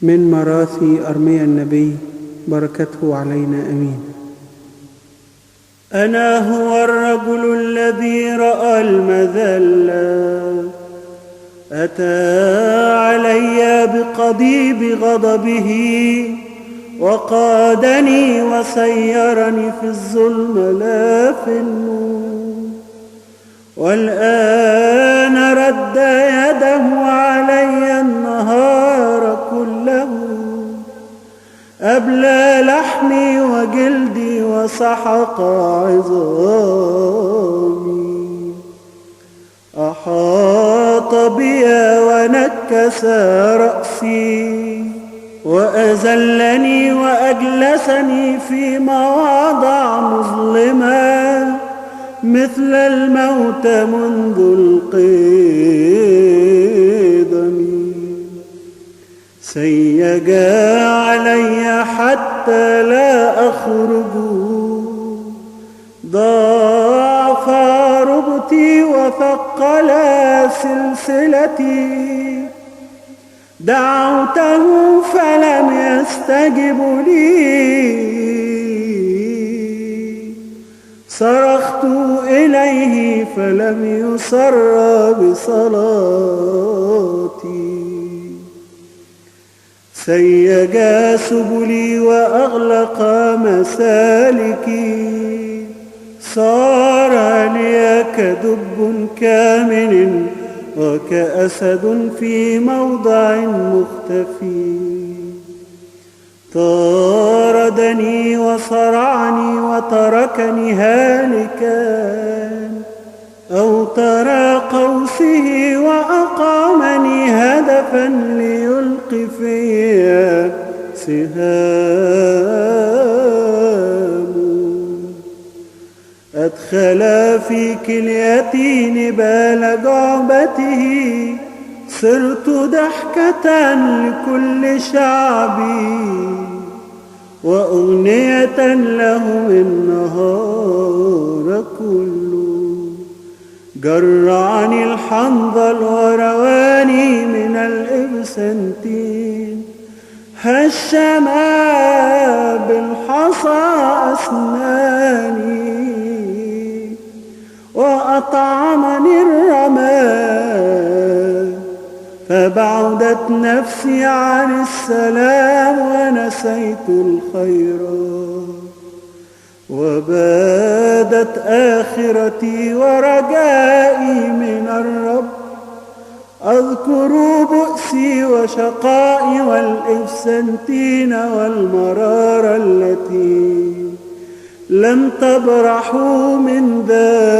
من مراثي أرميا النبي، بركته علينا آمين. أنا هو الرجل الذي رأى المذلة، أتى علي بقضيب غضبه، وقادني وسيرني في الظلم لا في النور. والآن رد يده علي النهار كله، أبلى لحمي وجلدي وسحق عظامي. أحاط بي ونكس رأسي، وأذلني وأجلسني في مواضع مظلمة، مثل الموت منذ القدم. سيجا علي حتى لا أخرج، ضاعف ربطي وثقل سلسلتي. دعوته فلم يستجب لي، صرخت إليه فلم يسر بصلاتي. سيجا سبلي وأغلق مسالكي، صار لي كدب كامن وكأسد في موضع مختفي. طاردني وصرعني وتركني هالكا، أوتر قوسه وأقامني هدفا ليلقي في سهام. أدخل في كليتي نبال جعبته، صرت ضحكة لكل شعبي، وأغنية لهم النهار كله. جرعني الحنظل ورواني من الإبسنتين، هشما بالحصى أسناني، وأطعمني الرماد. فبعدت نفسي عن السلام ونسيت الخيرات، وبادت آخرتي ورجائي من الرب. أذكر بؤسي وشقائي والإفسنتين والمرارة التي لم تبرحوا من ذاكرتي.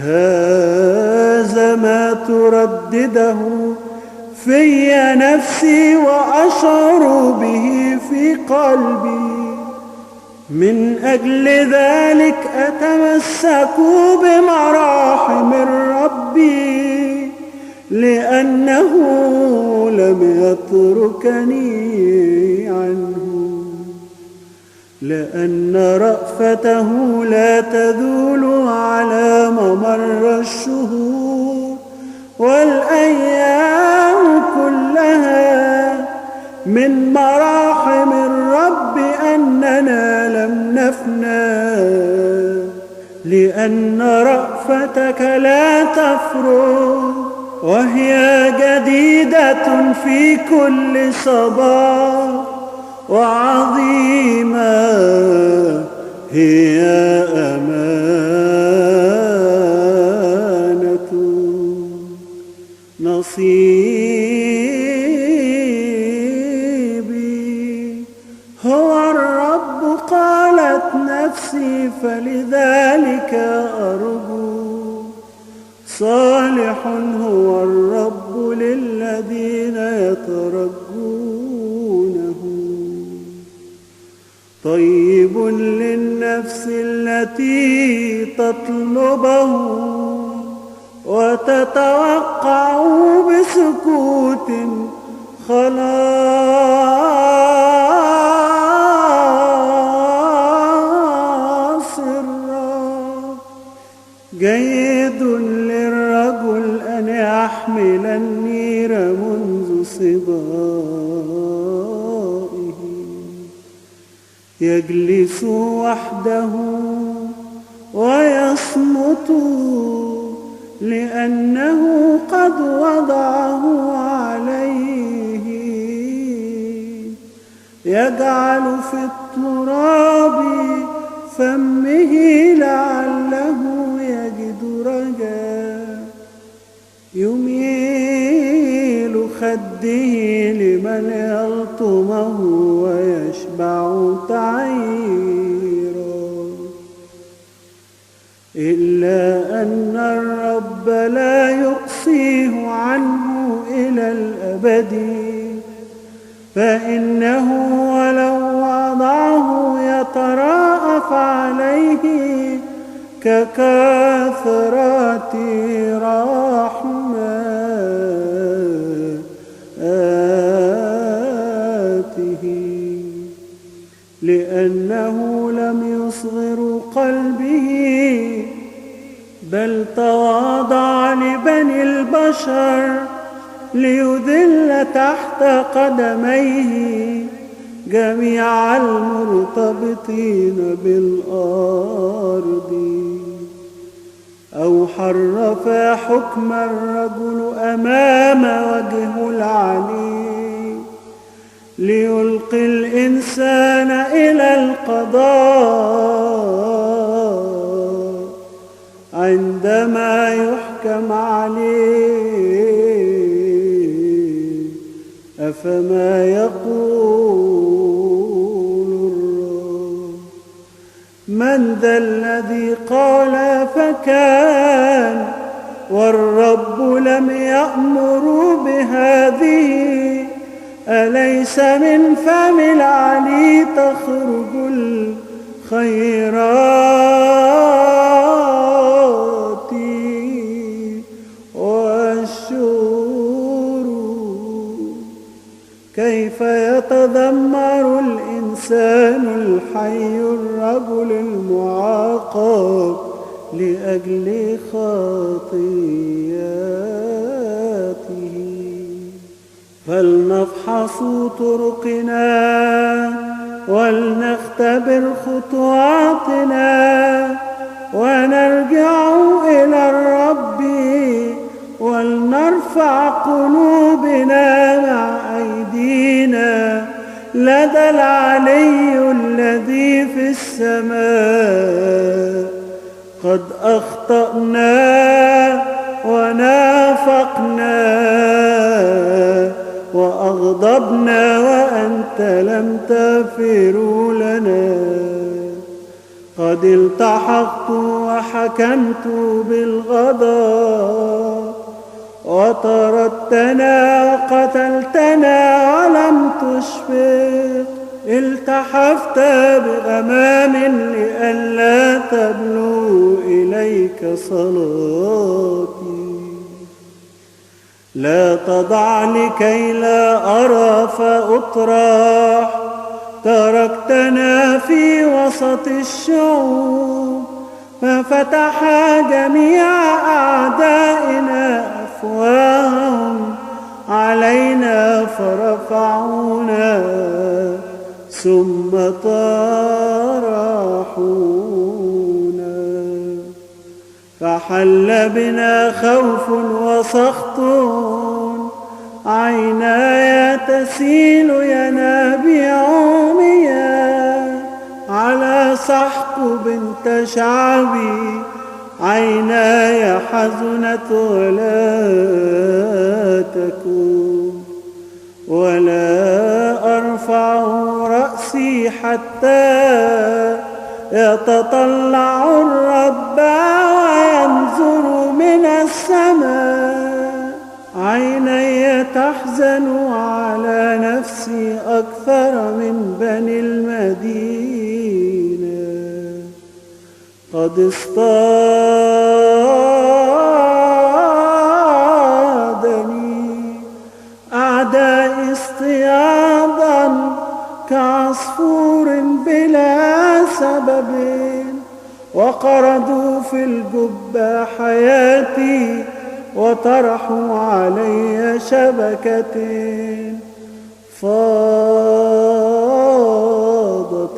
هذا ما تردده في نفسي وأشعر به في قلبي، من أجل ذلك أتمسك بمراحم ربي، لأنه لم يتركني عنه. لأن رأفته لا تذول على ممر الشهور، والأيام كلها. من مراحم الرب أننا لم نفنى، لأن رأفتك لا تفرغ، وهي جديدة في كل صباح، وعظيمة هي أمانة. نصيبي هو الرب، قالت نفسي، فلذلك أرجو. صالح هو الرب للذين يترجونه، طيب للنفس التي تطلبه، وتتوقع بسكوت خلاص الرب. جيد للرجل أن يحمل النير منذ صبائه، يجلس وحده ويصمت لأنه قد وضعه عليه، يجعل في التراب فمه لعله يجد رجاء، يميل خده لمن يلطمه ويشبع تعيرا، إلا أن الرب لا يقصيه عنه إلى الأبد، فإنه ولو وضعه يتراءف عليه ككثرة رحماته، لأنه لم يصغر قلبه بل تواضع لبني البشر ليذل تحت قدميه جميع المرتبطين بالأرض. أو حرف حكم الرجل أمام وجهه العلي ليلقي الإنسان إلى القضاء عندما يحكم عليه، أفما يقول الرب؟ من ذا الذي قال فكان والرب لم يأمر بهذه؟ أليس من فم العلي تخرج الخيرات والشرور؟ كيف يتذمر الإنسان الحي الرجل المعاقب لأجل خطيئاته؟ فلنفحص طرقنا ولنختبر خطواتنا ونرجع إلى الرب ولنرفع قلوبنا مع أيدينا لدى العلي الذي في السماء. قد أخطأنا ونافقنا وأغضبنا وأنت لم تغفر لنا. قد التحقت وحكمت بالغضب وطردتنا وقتلتنا ولم تشفق. التحفت بغمام لئلا تبلو إليك صلاتي. لا تضع لكي لا أرى فأطرح. تركتنا في وسط الشعوب ففتح جميع أعدائنا أفواههم علينا فرفعونا ثم طرحونا. فحل بنا خوف وسخط عيناي تسيل ينابيع مياه. على سحق بنت شعبي عيناي حزنت ولا تكون. ولا أرفع رأسي حتى يتطلع الرب وينظر من السماء. عيني تحزن على نفسي أكثر من بني المدينة. قد اصطادني أعدائي اصطيادا كعصفور بلا سبب وقردوا في الجب حياتي ثيابي وطرحوا علي شبكة. فاضت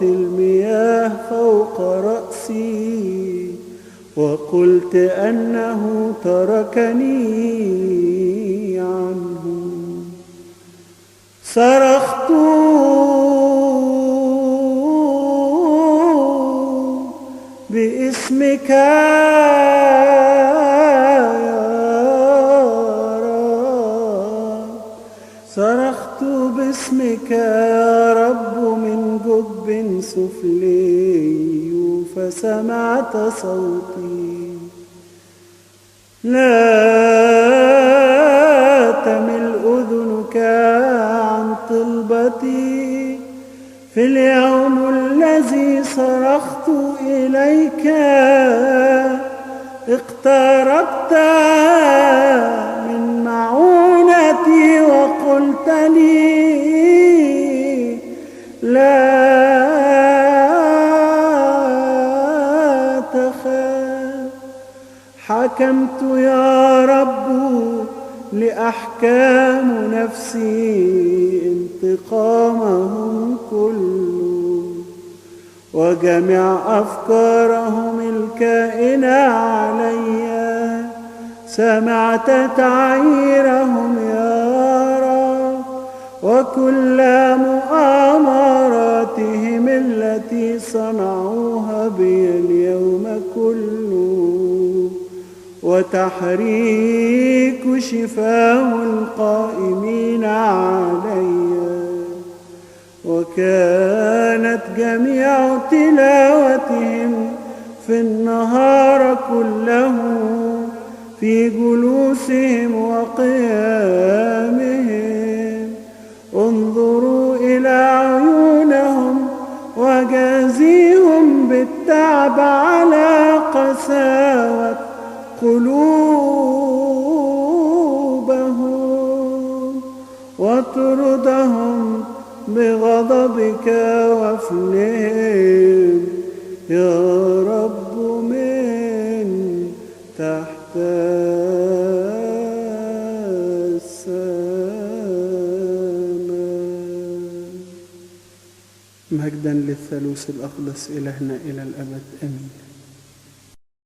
المياه فوق رأسي وقلت أنه تركني عنه. صرخت باسمك يا رب، صرخت باسمك يا رب من جب سفلي فسمعت صوتي. لا تمل أذنك عن طلبتي في اليوم الذي صرخت إليك. اقتربت من معونتي وقلت لي لا تخاف. حكمت يا رب لأحكام نفسي انتقامهم كله وجميع أفكارهم الكائنة علي. سمعت تعييرهم يا رب وكل مؤامراتهم التي صنعوها بي اليوم كله وتحريك شفاه القائمين علي. وكانت جميع تلاوتهم في النهار كله في جلوسهم وقيامهم. انظروا إلى عيونهم وجازيهم بالتعب على قساوة قلوبهم واطردهم بغضبك وافنهم يا رب من تحت السماء. مجدا للثالوث الأقدس إلهنا إلى الأبد آمين.